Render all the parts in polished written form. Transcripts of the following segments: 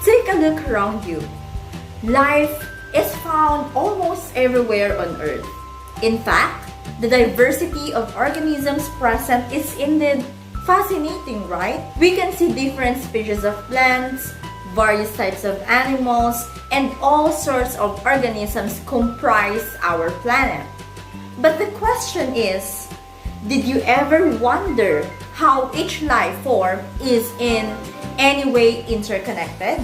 Take a look around you. Life is found almost everywhere on Earth. In fact, the diversity of organisms present is indeed fascinating, right? We can see different species of plants, various types of animals, and all sorts of organisms comprise our planet. But the question is, did you ever wonder how each life form is in any way interconnected?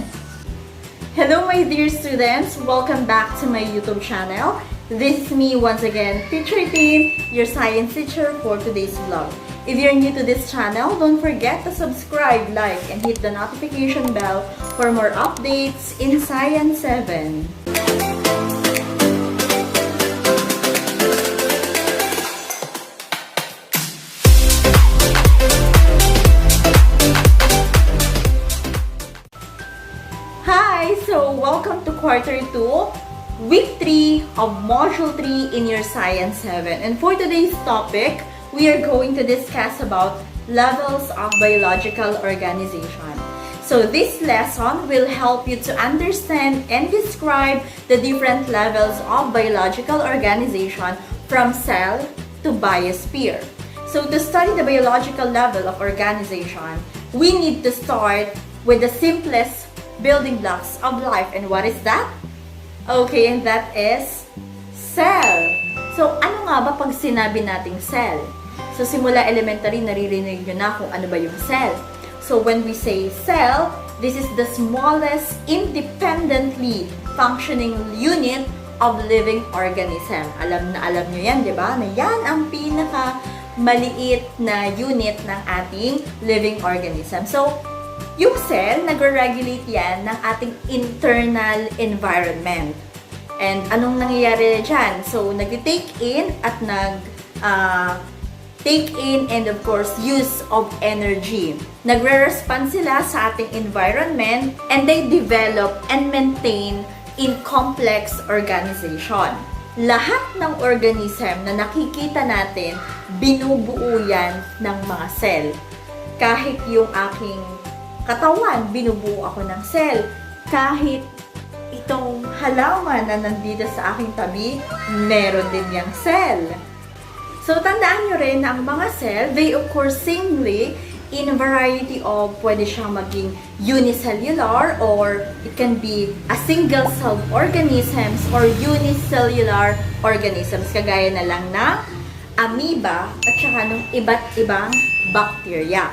Hello my dear students! Welcome back to my YouTube channel. This is me once again, Teacher Tin, your science teacher for today's vlog. If you're new to this channel, don't forget to subscribe, like, and hit the notification bell for more updates in Science 7. So, welcome to Quarter 2, Week 3 of Module 3 in your Science 7. And for today's topic, we are going to discuss about levels of biological organization. So, this lesson will help you to understand and describe the different levels of biological organization from cell to biosphere. So, to study the biological level of organization, we need to start with the simplest building blocks of life. And what is that? Okay, and that is cell. So, ano nga ba pag sinabi nating cell? So, simula elementary, naririnig nyo na kung ano ba yung cell. So, when we say cell, this is the smallest independently functioning unit of living organism. Alam nyo yan, di ba? Na yan ang pinaka maliit na unit ng ating living organism. So, yung cell, nag-regulate yan ng ating internal environment. And anong nangyayari dyan? So, nag-take in at take in and of course, use of energy. Nagre-respond sila sa ating environment and they develop and maintain in complex organization. Lahat ng organism na nakikita natin, binubuo yan ng mga cell. Kahit yung aking katawan, binubuo ako ng cell. Kahit itong halaman na nandito sa aking tabi, meron din yung cell. So, tandaan nyo rin na ang mga cell, they occur singly in a variety of, pwede siyang maging unicellular or it can be a single-celled organisms or unicellular organisms, kagaya na lang ng amoeba at saka ng iba't ibang bacteria.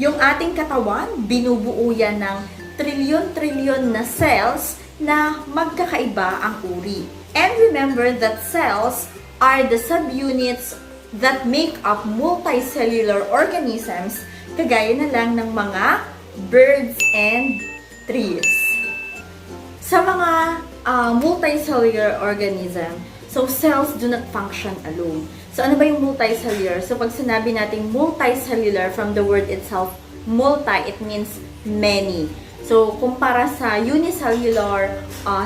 Yung ating katawan, binubuo yan ng trilyon-trilyon na cells na magkakaiba ang uri. And remember that cells are the subunits that make up multicellular organisms, kagaya na lang ng mga birds and trees. Sa mga multicellular organism, so cells do not function alone. So, ano ba yung multicellular? So, pag sinabi natin multicellular, from the word itself, multi, it means many. So, kumpara sa unicellular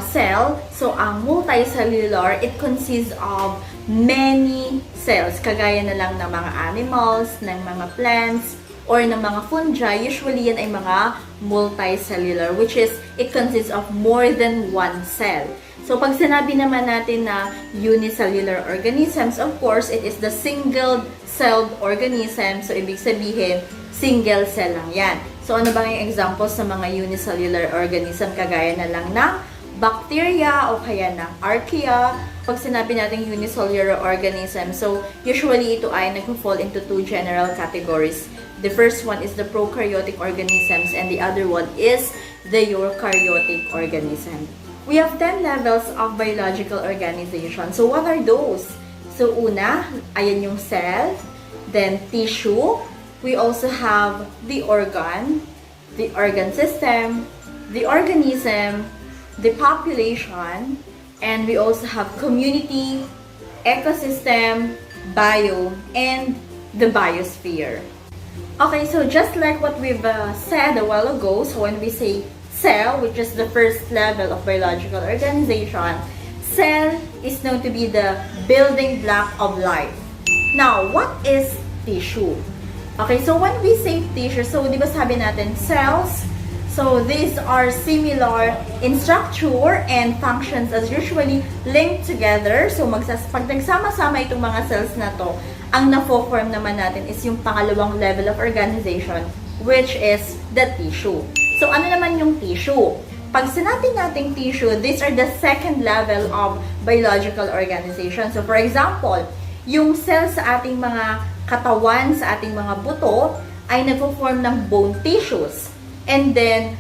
cell, so ang multicellular, it consists of many cells. Kagaya na lang ng mga animals, ng mga plants, or ng mga fungi. Usually, yan ay mga multicellular, which is, it consists of more than one cell. So, pag sinabi naman natin na unicellular organisms, of course, it is the single-celled organism. So, ibig sabihin, single cell lang yan. So, ano ba yung examples sa mga unicellular organism? Kagaya na lang ng bacteria o kaya ng archaea. Pag sinabi natin unicellular organism, so, usually ito ay nag-fall into two general categories. The first one is the prokaryotic organisms and the other one is the eukaryotic organism. We have 10 levels of biological organization. So, what are those? So, una, ayan yung cell, then tissue. We also have the organ system, the organism, the population, and we also have community, ecosystem, biome, and the biosphere. Okay, so just like what we've said a while ago, so when we say cell, which is the first level of biological organization, cell is known to be the building block of life. Now, what is tissue? Okay, so when we say tissue, so di ba sabi natin cells, So these are similar in structure and functions as usually linked together. So pag nagsama-sama itong mga cells na to, ang na-form naman natin is yung pangalawang level of organization, which is the tissue. So ano naman yung tissue? Pag sinabi nating tissue, these are the second level of biological organization. So for example, yung cells sa ating mga katawan, sa ating mga buto, ay nagpo-form ng bone tissues. And then,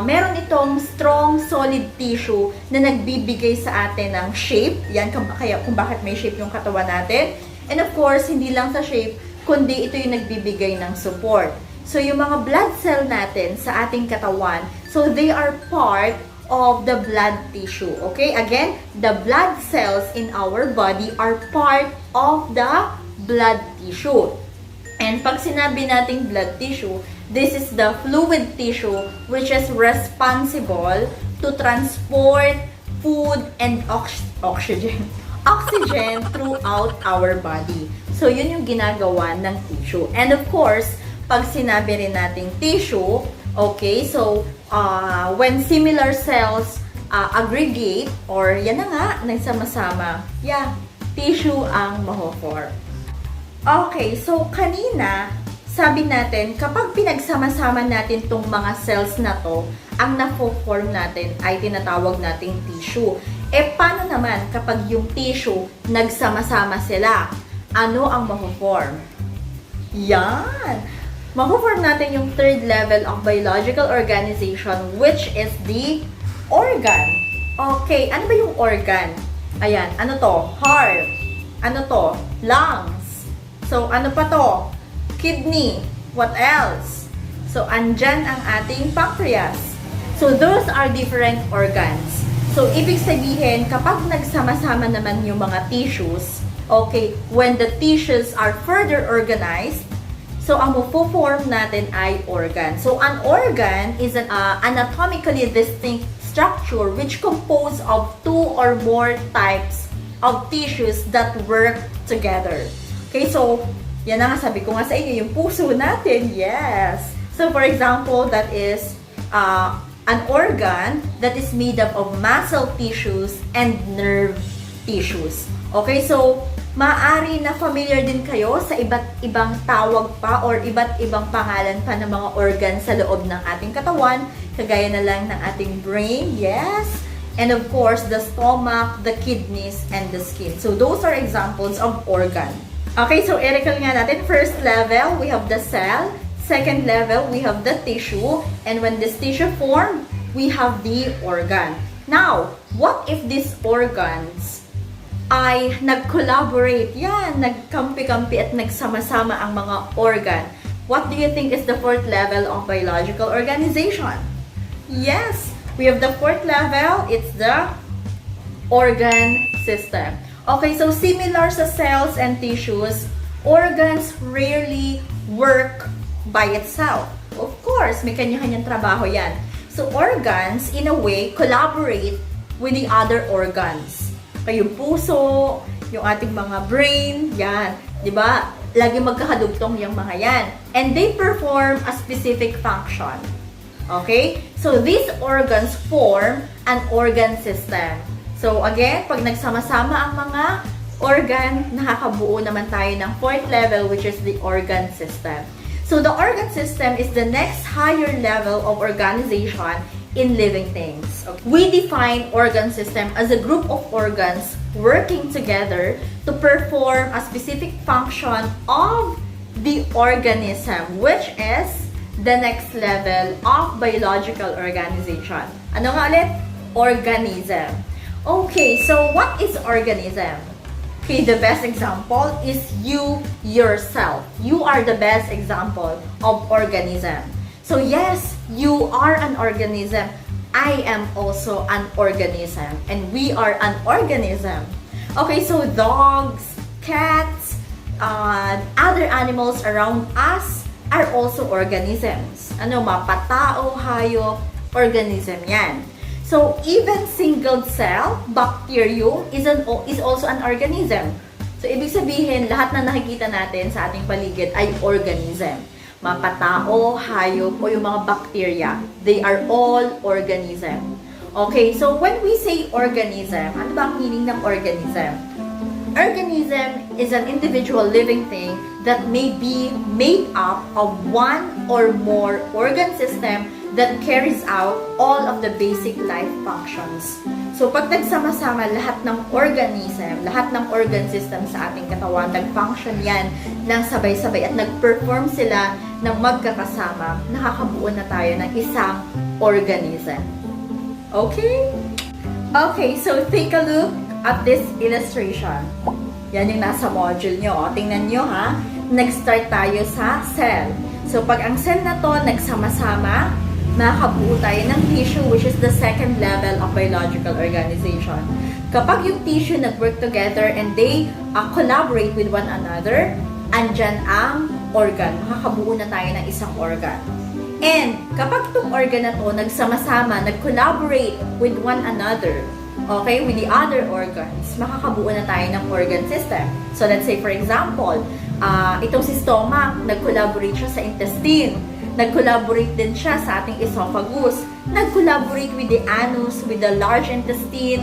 meron itong strong, solid tissue na nagbibigay sa atin ng shape. Yan, kaya kung bakit may shape yung katawan natin. And of course, hindi lang sa shape, kundi ito yung nagbibigay ng support. So, yung mga blood cell natin sa ating katawan, so they are part of the blood tissue. Okay? Again, the blood cells in our body are part of the blood tissue. And pag sinabi nating blood tissue, this is the fluid tissue which is responsible to transport food and oxygen throughout our body. So, yun yung ginagawa ng tissue. And of course, pag sinabi rin nating tissue, okay, so, when similar cells aggregate, or yan na nga, nagsama-sama, yeah, tissue ang maho-form. Okay, so kanina, sabi natin, kapag pinagsama-sama natin tong mga cells na to, ang na-form natin ay tinatawag nating tissue. E paano naman kapag yung tissue nagsama-sama sila? Ano ang maho-form? Yan! Maho-form natin yung third level of biological organization, which is the organ. Okay, ano ba yung organ? Ayan, ano to? Heart. Ano to? Lungs. So, ano pa to? Kidney. What else? So, andyan ang ating pancreas. So, those are different organs. So, ibig sabihin, kapag nagsama-sama naman yung mga tissues, okay, when the tissues are further organized, so, ang mapo-form natin ay organ. So, an organ is an anatomically distinct structure which composed of two or more types of tissues that work together. Okay, so, yan na nga, sabi ko nga sa inyo, yung puso natin, yes. So, for example, that is an organ that is made up of muscle tissues and nerve tissues. Okay, so, maaari na familiar din kayo sa iba't ibang tawag pa or iba't ibang pangalan pa ng mga organ sa loob ng ating katawan, kagaya na lang ng ating brain, yes. And of course, the stomach, the kidneys, and the skin. So, those are examples of organ. Okay, so i-recall nga natin, first level, we have the cell. Second level, we have the tissue. And when this tissue form, we have the organ. Now, what if these organs ay nag-collaborate? Yan, nagkampi-kampi at nagsama-sama ang mga organ. What do you think is the fourth level of biological organization? Yes, we have the fourth level, it's the organ system. Okay, so similar sa cells and tissues, organs rarely work by itself. Of course, may kanya-kanyang trabaho yan. So organs, in a way, collaborate with the other organs. Okay, yung puso, yung ating mga brain, yan. Diba? Lagi magkakadugtong yung mga yan. And they perform a specific function. Okay? So these organs form an organ system. So again, pag nagsama-sama ang mga organ, nakakabuo naman tayo ng fourth level, which is the organ system. So the organ system is the next higher level of organization in living things. Okay. We define organ system as a group of organs working together to perform a specific function of the organism, which is the next level of biological organization. Ano nga ulit? Organism. Okay, so what is organism? Okay, the best example is you yourself. You are the best example of organism. So yes, you are an organism. I am also an organism. And we are an organism. Okay, so dogs, cats, other animals around us are also organisms. Ano, mapatao, hayop, organism yan. So, even single cell, bacterium, is also an organism. So, ibig sabihin, lahat na nakikita natin sa ating paligid ay organism. mapatao, hayop, o yung mga bacteria. They are all organism. Okay, so when we say organism, ano ba ang meaning ng organism? Organism is an individual living thing that may be made up of one or more organ system that carries out all of the basic life functions. So, pag nagsama-sama lahat ng organism, lahat ng organ system sa ating katawan, nag-function yan ng sabay-sabay at nag-perform sila ng magkakasama, nakakabuo na tayo ng isang organism. Okay? Okay, so take a look at this illustration. Yan yung nasa module nyo. O, tingnan nyo ha. Nag-start tayo sa cell. So, pag ang cell na to nagsama-sama, nakakabuo tayo ng tissue, which is the second level of biological organization. Kapag yung tissue nag-work together and they collaborate with one another, andyan ang organ. Makakabuo na tayo ng isang organ. And kapag itong organ na to nagsama-sama, nag-collaborate with one another, okay, with the other organs, makakabuo na tayo ng organ system. So let's say for example, itong si stomach, nag-collaborate siya sa intestine, nag-collaborate din siya sa ating esophagus, nag-collaborate with the anus, with the large intestine,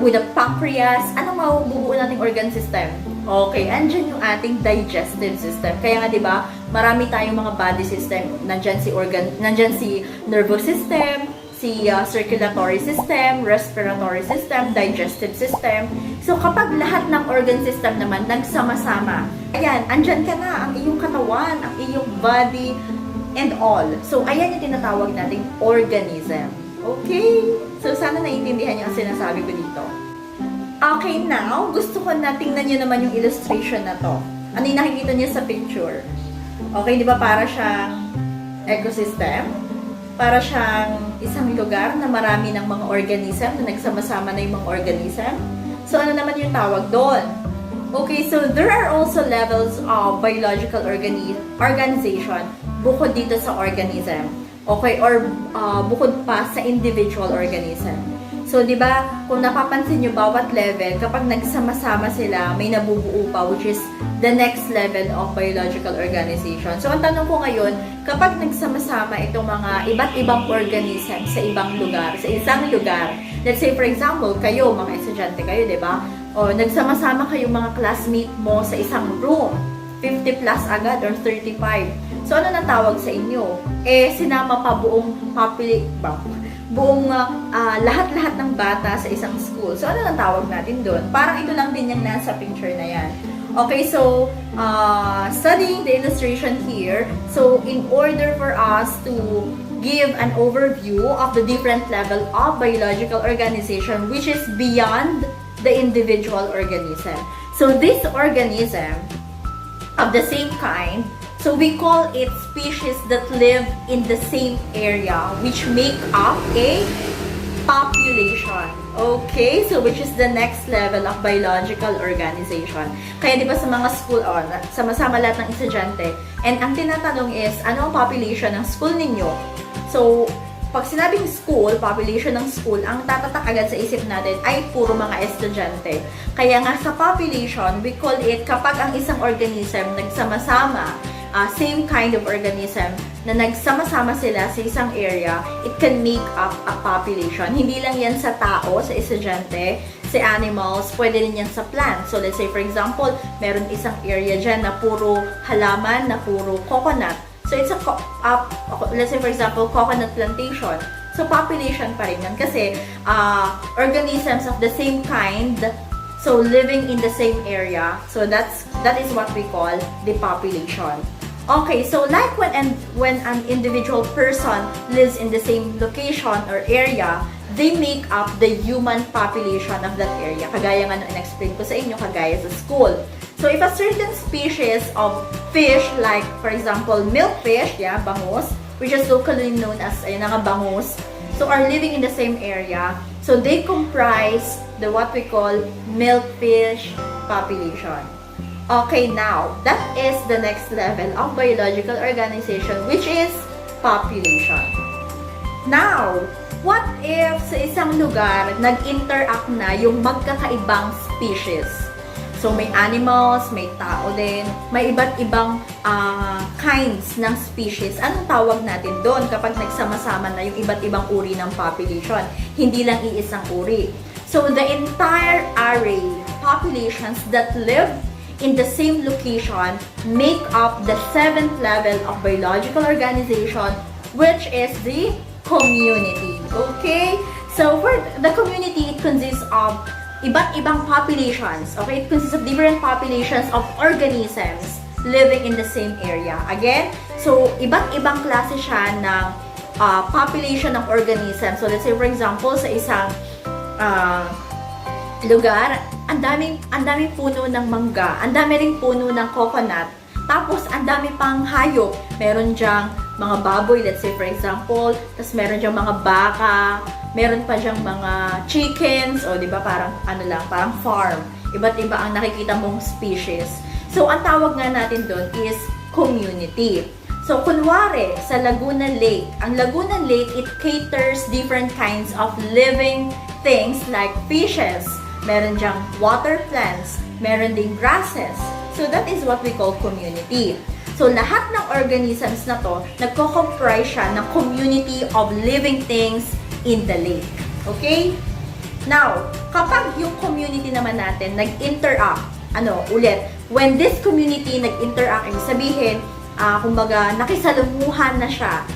with the pancreas. Anong mabubuo nating organ system? Okay, andyan yung ating digestive system. Kaya nga 'di ba, marami tayong mga body system. Nandyan si nervous system, si circulatory system, respiratory system, digestive system. So kapag lahat ng organ system naman nagsama-sama, ayan, andyan ka na ang iyong katawan, ang iyong body, and all. So ayan yung tinatawag nating organism. Okay? So sana naiintindihan niyo ang sinasabi ko dito. Okay, now, gusto ko na tingnan nyo naman yung illustration na to. Ano yung nakikita niyo sa picture? Okay, di ba para siyang ecosystem? Para siyang isang lugar na marami ng mga organism na nagsama-sama na yung mga organism? So, ano naman yung tawag doon? Okay, so there are also levels of biological organization bukod dito sa organism. Okay, or bukod pa sa individual organism. So, di ba, kung napapansin nyo, bawat level, kapag nagsama-sama sila, may nabubuo pa, which is the next level of biological organization. So, ang tanong ko ngayon, kapag nagsama-sama itong mga iba't ibang organism sa ibang lugar, sa isang lugar, let's say, for example, kayo, mga estudyante kayo, di ba? O, nagsama-sama kayo mga classmate mo sa isang room, 50 plus agad or 35. So, ano nang tawag sa inyo? Eh, sinama pa buong lahat-lahat ng bata sa isang school. So, ano nang tawag natin doon? Parang ito lang din yung nasa picture na yan. Okay, so, studying the illustration here, so, in order for us to give an overview of the different level of biological organization, which is beyond the individual organism. So, this organism of the same kind, so we call it species that live in the same area, which make up a population. Okay, so which is the next level of biological organization. Kaya di ba sa mga school, sama-sama lahat ng estudyante, and ang tinatanong is, ano ang population ng school ninyo? So, pag sinabing school, population ng school, ang tatatak agad sa isip natin ay puro mga estudyante. Kaya nga sa population, we call it kapag ang isang organism nagsama-sama, same kind of organism na nagsama-sama sila sa isang area, it can make up a population. Hindi lang yan sa tao, sa estudyante, sa animals, pwede rin yan sa plants. So let's say for example, meron isang area dyan na puro halaman, na puro coconut. So it's a, let's say for example, coconut plantation. So population pa rin yan kasi organisms of the same kind, so living in the same area. So that is what we call the population. Okay, so like when an individual person lives in the same location or area, they make up the human population of that area. Kagaya nga nung in-explain ko sa inyo, kagaya sa school. So if a certain species of fish, like for example, milkfish, yeah, bangus, which is locally known as bangus, so are living in the same area, so they comprise the what we call milkfish population. Okay, now, that is the next level of biological organization, which is population. Now, what if sa isang lugar nag-interact na yung magkakaibang species? So, may animals, may tao din, may iba't ibang kinds ng species. Anong tawag natin doon kapag nagsama-sama na yung iba't ibang uri ng population? Hindi lang iisang uri. So, the entire array populations that live in the same location make up the 7th level of biological organization, which is the community. Okay? So, for the community, it consists of iba't ibang populations. Okay? It consists of different populations of organisms living in the same area. Again, so, iba't ibang klase siya ng population of organisms. So, let's say, for example, sa isang lugar, ang daming puno ng mangga, ang dami ring puno ng coconut, tapos ang dami pang hayop. Meron diyang mga baboy, let's say for example, tapos meron diyang mga baka, meron pa diyang mga chickens, o di ba parang parang farm. Iba't iba ang nakikita mong species. So ang tawag nga natin doon is community. So kunwari sa Laguna Lake, ang Laguna Lake, it caters different kinds of living things like fishes. Meron diyang water plants, meron ding grasses. So that is what we call community. So lahat ng organisms na to, nagko-comprise siya ng community of living things in the lake. Okay? Now, kapag yung community naman natin nag-interact, when this community nag-interact, ibig sabihin, kumbaga, nakisalamuhan na siya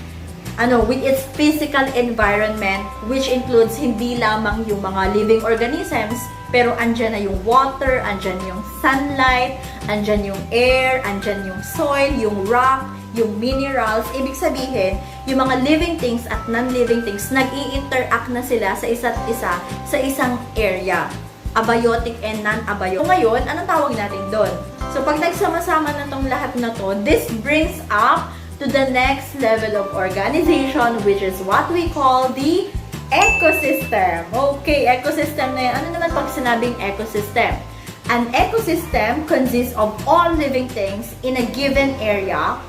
with its physical environment, which includes hindi lamang yung mga living organisms, pero andyan na yung water, andyan yung sunlight, andyan yung air, andyan yung soil, yung rock, yung minerals. Ibig sabihin, yung mga living things at non-living things, nag-i-interact na sila sa isa't isa sa isang area. Abiotic and non-abiotic. So ngayon, anong tawag natin doon? So pag nagsama-sama na tong lahat na to, this brings up to the next level of organization, which is what we call the ecosystem. Okay, ecosystem na yan. Ano naman pag sinabing ecosystem? An ecosystem consists of all living things in a given area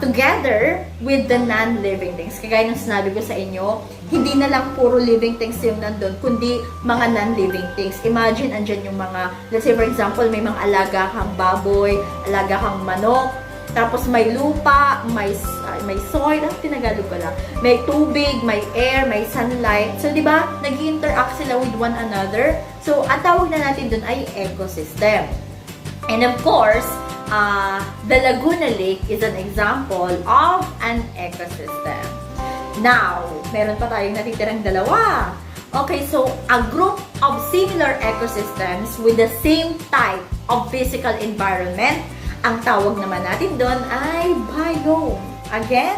together with the non-living things. Kagaya ng sinabi ko sa inyo, hindi na lang puro living things yung nandun, kundi mga non-living things. Imagine, andyan yung mga, let's say for example, may mga alaga kang baboy, alaga kang manok, tapos may lupa, may soil, tinagalog ko lang. May tubig, may air, may sunlight. So, di ba, nag-interact sila with one another. So, ang tawag na natin dun ay ecosystem. And of course, the Laguna Lake is an example of an ecosystem. Now, meron pa tayong natitirang dalawa. Okay, so, a group of similar ecosystems with the same type of physical environment, ang tawag naman natin doon ay biome. Again,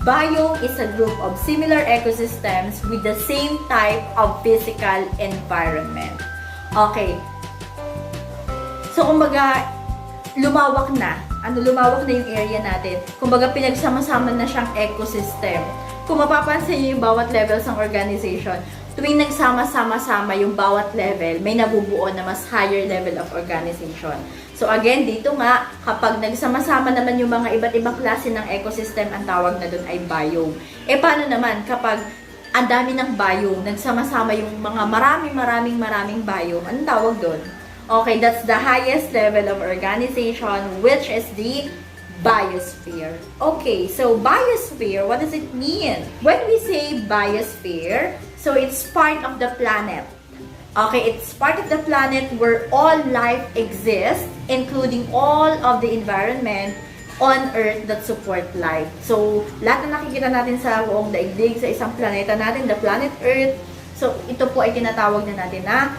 biome is a group of similar ecosystems with the same type of physical environment. Okay. So, kumbaga, lumawak na. Lumawak na yung area natin. Kumbaga, pinagsama-sama na siyang ecosystem. Kung mapapansin niyo yung bawat levels ng organization, tuwing nagsama-sama-sama yung bawat level, may nabubuo na mas higher level of organization. So again, dito nga, kapag nagsama-sama naman yung mga iba't ibang klase ng ecosystem, ang tawag na doon ay biome. E paano naman kapag ang dami ng biome, nagsama-sama yung mga maraming biome, anong tawag doon? Okay, that's the highest level of organization, which is the Biosphere. Okay, so Biosphere, what does it mean? When we say Biosphere, so it's part of the planet. Okay, it's part of the planet where all life exists, including all of the environment on Earth that support life. So, lahat na nakikita natin sa buong daigdig, sa isang planeta natin, the planet Earth. So, ito po ay tinatawag na natin na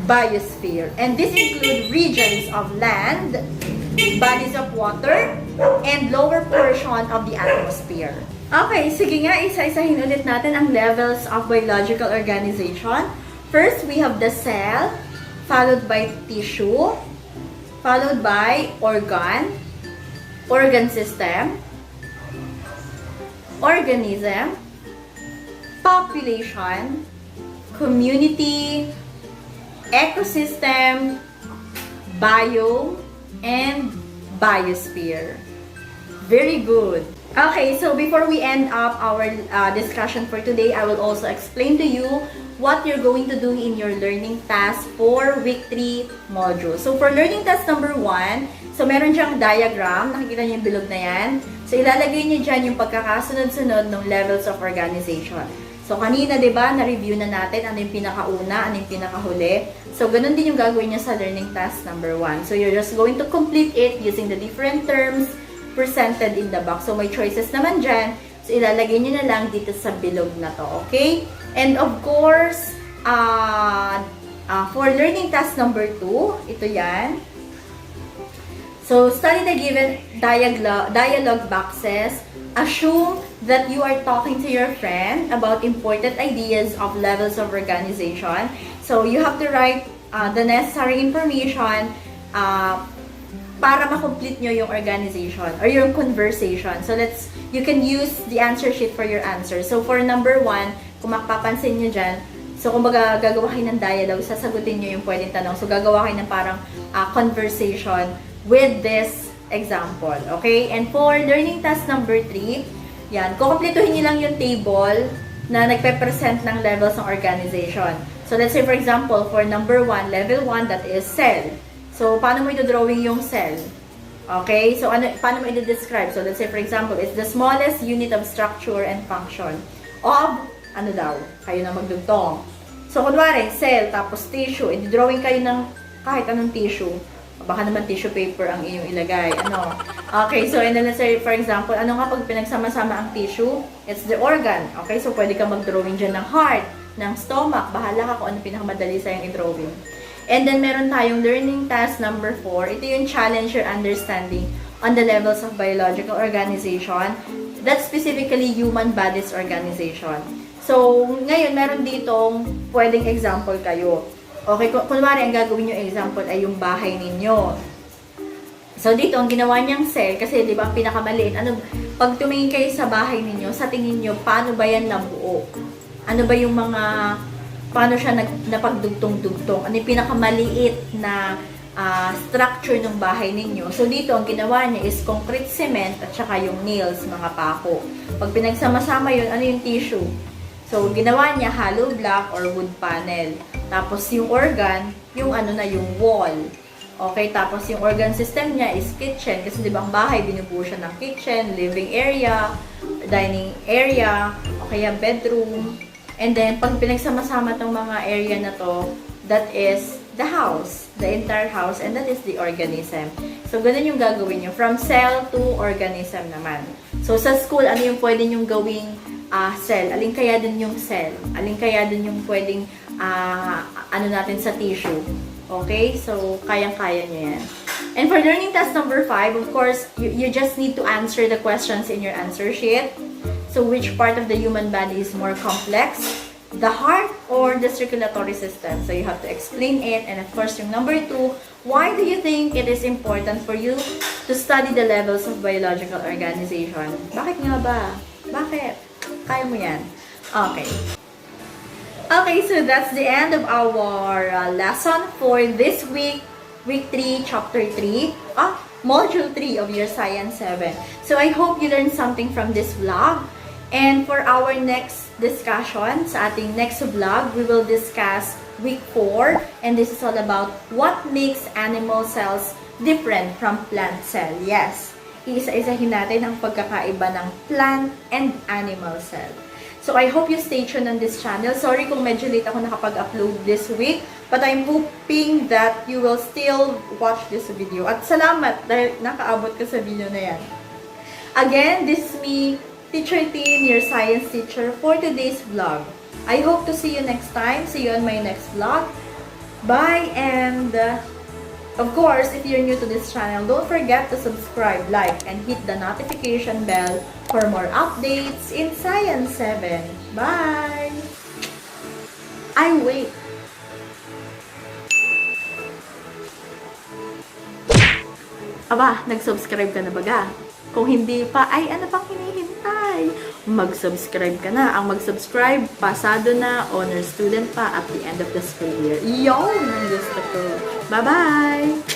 Biosphere. And this includes regions of land, bodies of water, and lower portion of the atmosphere. Okay, sige nga, isa-isahin ulit natin ang levels of biological organization. First, we have the cell, followed by tissue, followed by organ system, organism, population, community, ecosystem, biome, and biosphere. Very good. Okay, so before we end up our discussion for today, I will also explain to you what you're going to do in your learning task for week 3 module. So for learning task number 1, so meron diyang diagram, nakikita niyo yung bilog na yan. So ilalagay niyo dyan yung pagkakasunod-sunod ng levels of organization. So kanina, di ba, na-review na natin ano yung pinakauna, ano yung pinakahuli. So ganun din yung gagawin niyo sa learning task number 1. So you're just going to complete it using the different terms presented in the box. So, may choices naman dyan. So, ilalagay nyo na lang dito sa bilog na to. Okay? And of course, for learning task number 2, ito yan. So, study the given dialogue boxes. Assume that you are talking to your friend about important ideas of levels of organization. So, you have to write the necessary information para ma-complete nyo yung organization or yung conversation. So, you can use the answer sheet for your answer. So, for number 1, kung mapapansin nyo dyan, so, kumbaga, gagawa kayo ng dialogue, sasagutin nyo yung pwedeng tanong. So, gagawa kayo ng parang conversation with this example. Okay? And for learning task number 3, yan, kukumplituhin nyo lang yung table na nagpe-present ng levels ng organization. So, let's say, for example, for number 1, level 1, that is cell. So, paano mo ito-drawing yung cell? Okay? So, paano mo ito-describe? So, let's say, for example, it's the smallest unit of structure and function of, ano daw? Kayo na magdugtong. So, kunwari, cell, tapos tissue. I-drawing kayo ng kahit anong tissue. Baka naman tissue paper ang iyong ilagay. Ano? Okay, so, and then let's say, for example, ano nga pag pinagsama-sama ang tissue? It's the organ. Okay? So, pwede ka mag-drawing dyan ng heart, ng stomach. Bahala ka kung ano pinakamadali sa'yong i-drawing. And then, meron tayong learning task number 4. Ito yung challenge your understanding on the levels of biological organization. That's specifically human bodies organization. So, ngayon, meron ditong pwedeng example kayo. Okay, kunwari, ang gagawin nyo example ay yung bahay ninyo. So, dito, ang ginawa niyang cell, kasi di ba, ang pinakamaliit, pag tumingin kayo sa bahay ninyo, sa tingin nyo, paano ba yan nabuo? Ano ba yung mga paano siya napagdugtong-dugtong? Ano yung pinakamaliit na structure ng bahay ninyo? So, dito, ang ginawa niya is concrete cement at saka yung nails, mga pako. Pag pinagsama-sama yun, ano yung tissue? So, ginawa niya hollow block or wood panel. Tapos, yung organ, yung yung wall. Okay, tapos yung organ system niya is kitchen. Kasi, di ba, ang bahay, binubuo siya ng kitchen, living area, dining area, o kaya bedroom. And then, pag pinagsama-sama itong mga area na to, that is the house, the entire house, and that is the organism. So, ganun yung gagawin nyo. From cell to organism naman. So, sa school, ano yung pwede nyong gawing cell? Alin kaya din yung cell? Alin kaya din yung pwedeng, natin sa tissue? Okay? So, kayang-kaya nyo yan. And for learning task number 5, of course, you just need to answer the questions in your answer sheet. So, which part of the human body is more complex? The heart or the circulatory system? So, you have to explain it. And of course, yung number 2, why do you think it is important for you to study the levels of biological organization? Bakit nga ba? Bakit? Kaya mo yan. Okay. Okay, so that's the end of our lesson for this week, week 3, chapter 3. Module 3 of your Science 7. So, I hope you learned something from this vlog. And for our next discussion, sa ating next vlog, we will discuss week 4. And this is all about what makes animal cells different from plant cell. Yes, iisa-isahin natin ang pagkakaiba ng plant and animal cell. So, I hope you stay tuned on this channel. Sorry kung medyo late ako nakapag-upload this week. But I'm hoping that you will still watch this video. At salamat dahil nakaabot ka sa video na yan. Again, this is me, Teacher Tin, your science teacher for today's vlog. I hope to see you next time. See you on my next vlog. Bye, and of course, if you're new to this channel, don't forget to subscribe, like, and hit the notification bell for more updates in Science 7. Bye! Wait. Aba, nag-subscribe ka na baga? Kung hindi pa, ay ano pang hinihintay? Mag-subscribe ka na. Ang mag-subscribe, pasado na, honor student pa at the end of the school year. Yun ang gusto ko. Bye-bye!